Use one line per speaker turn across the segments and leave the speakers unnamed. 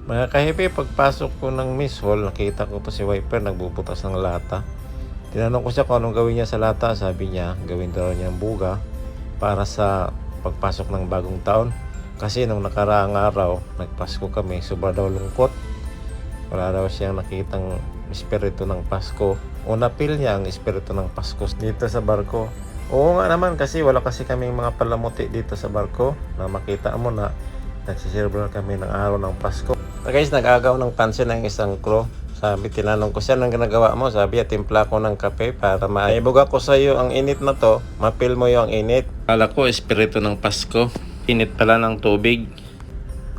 Mga kahipi, pagpasok ko ng Miss Hall, nakita ko to si Wiper nagbubutas ng lata. Tinanong ko siya kung anong gawin niya sa lata. Sabi niya, gawin daw niya ang buga para sa pagpasok ng bagong taon. Kasi nung nakaraang araw, nagpasko kami, sobra daw lungkot. Wala daw siyang nakitang espiritu ng Pasko. O napil niya ang espiritu ng Pasko dito sa barko. Oo nga naman, kasi wala kasi kaming mga palamuti dito sa barko na makita mo na nagsiselebrate kami ng araw ng Pasko. So guys, nag-agaw ng pansin ng isang crew. Sabi, tinanong ko siya, nang ginagawa mo? Sabi, timpla ko ng kape para maibuga ko sa iyo ang init na to. Mapil mo yung init. Kala ko, espiritu ng Pasko. Init pala ng tubig.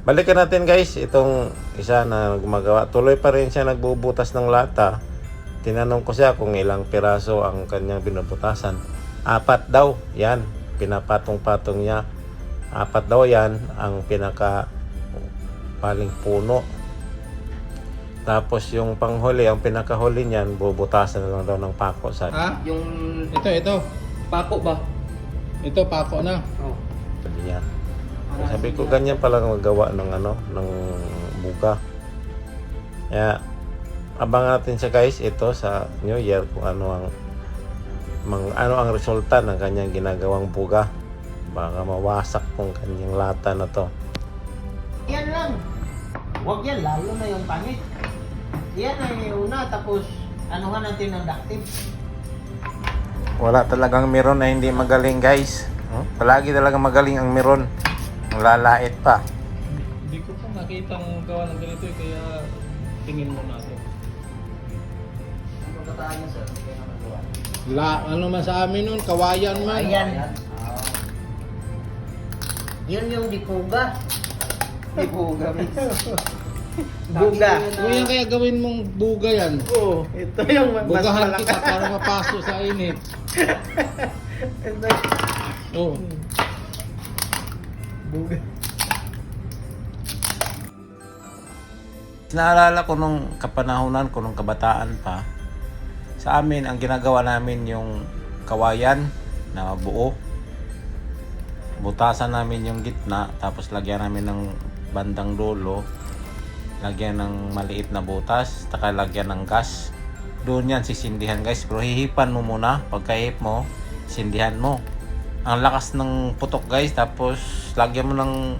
Balikan natin guys, itong isa na gumagawa. Tuloy pa rin siya nagbubutas ng lata. Tinanong ko siya kung ilang piraso ang kanyang binubutasan. 4 daw, yan. Pinapatong-patong niya. 4 daw yan ang pinaka paling puno. Tapos yung panghuli, ang pinakahuli niyan, bubutasan na lang daw ng pako. Sabi.
Ha?
Yung
Ito.
pako ba?
Ito, pako na.
Oh.
Sabi niya. Sabi ko, ganyan pala magawa ng ng buga. Kaya, abangan natin siya guys, ito sa New Year, kung ano ang resulta ng kanyang ginagawang buga. Baka mawasak tong kanyang lata na to.
Yan lang. Huwag yan, lalo na yung pangit. Yan ay una, tapos anuhan natin ng duct.
Wala talagang meron na hindi magaling guys. Palagi talagang magaling ang meron. Ang lalait pa.
Hindi ko pa nakita ang gawa ng ganito kaya tingin mo natin.
Ang pagkataan niya sir, kaya naman gawa.
Ano man sa amin nun, kawayan man.
Ayan. Yun yung dipuga. Dipuga, Buga.
Kung yan kaya gawin mong buga yan.
Oo, ito yung
Bugahan kita para mapaso sa init. Oh.
Buga.
Naalala ko nung kapanahunan ko, nung kabataan pa, sa amin, ang ginagawa namin yung kawayan na buo. Butasan namin yung gitna, tapos lagyan namin ng bandang dulo, lagyan ng maliit na butas, taka lagyan ng gas. Doon yan sisindihan guys, pero hihipan mo muna. Pagkahip mo, sindihan mo. Ang lakas ng putok guys, tapos lagyan mo ng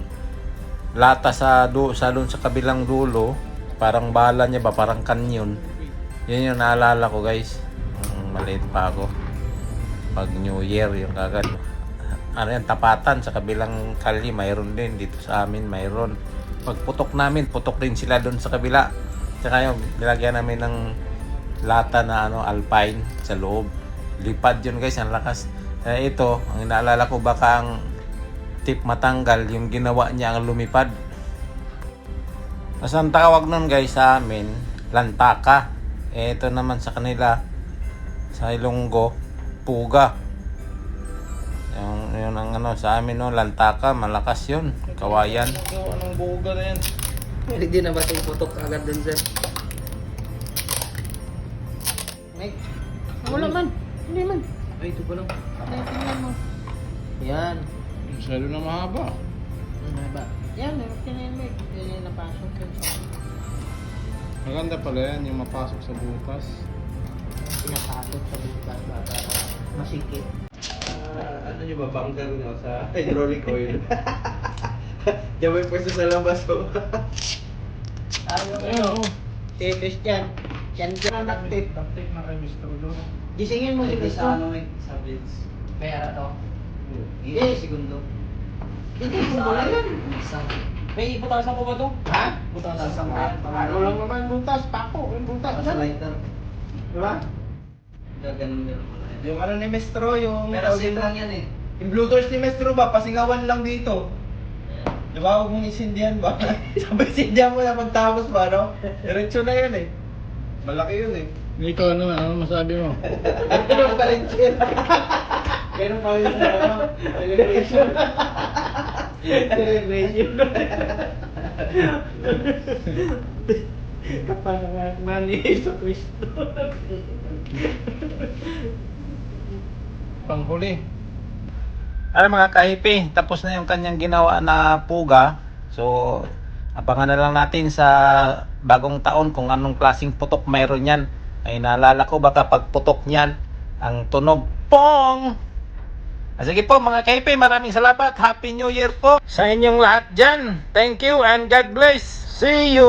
lata sa doon sa kabilang dulo. Parang bala niya ba, parang kanyon. Yun yung naalala ko guys. Maliit pa ako. Pag New Year, yung kagad. Ano yan, tapatan sa kabilang kalye, mayroon din. Dito sa amin, mayroon. Pag putok namin, putok din sila doon sa kabila. Tsaka yung nilagyan namin ng lata na alpine sa loob. Lipad yun guys, ang lakas. Ito, ang inaalala ko, baka ang tip matanggal, yung ginawa niya ang lumipad. Mas ang tawag nun guys sa amin, lantaka. Ito naman sa kanila, sa Ilonggo, puga. Yun ang sa amin lantaka, malakas yun, kawayan.
Anong buga na yan?
Hindi din na ba itong putok agad dun sir? Ay, wala man. Hindi man. Ay, ito pa lang. Ay, tingnan mo. Yan.
Masyado na mahaba.
Ano ba? Yan, meron kinamig. Yan, napasok yun sa
Maganda pala yan, yung mapasok sa butas.
pinapasok sa butas para masikip.
Ano nyo ba, bunker nyo sa hydraulic oil? Diyan may pwesto sa labas ko.
Ayaw, Titis dyan. Yan dyan ang tip.
Tapik na kay Mr. Ulo.
Gisingin mo si Mr.
Sa beds.
Pera to.
Hindi, segundo.
Hindi mo wala yan.
May butasan ko ba to?
Ha?
Butasan sa
Ano lang naman butas, pako, yung butas.
Sa lighter.
Diba?
Gaganon nila pala.
Yung ano ni Mestro, yung...
Pero safe lang yan eh.
Yung Bluetooth ni Mestro ba, pasingawan lang dito. Di ba, huwag mong isindihan ba? Sabay sindihan mo na pagtapos ba, no? Diretso na yun eh. Malaki yun eh.
Ikaw naman, ano masabi mo?
Ganun pa rin siya. Ganun pa rin siya, ano? Celebration. Celebration. Kapangalan ni Yesu Cristo.
Panghuli.
Mga kahipi, tapos na yung kanyang ginawa na puga. So,
Abangan na lang natin sa bagong taon kung anong klaseng putok mayroon yan. Ay naalala ko baka pag putok niyan, ang tunog, pong! Sige po mga KP, maraming salamat. Happy New Year po sa inyong lahat dyan. Thank you and God bless. See you!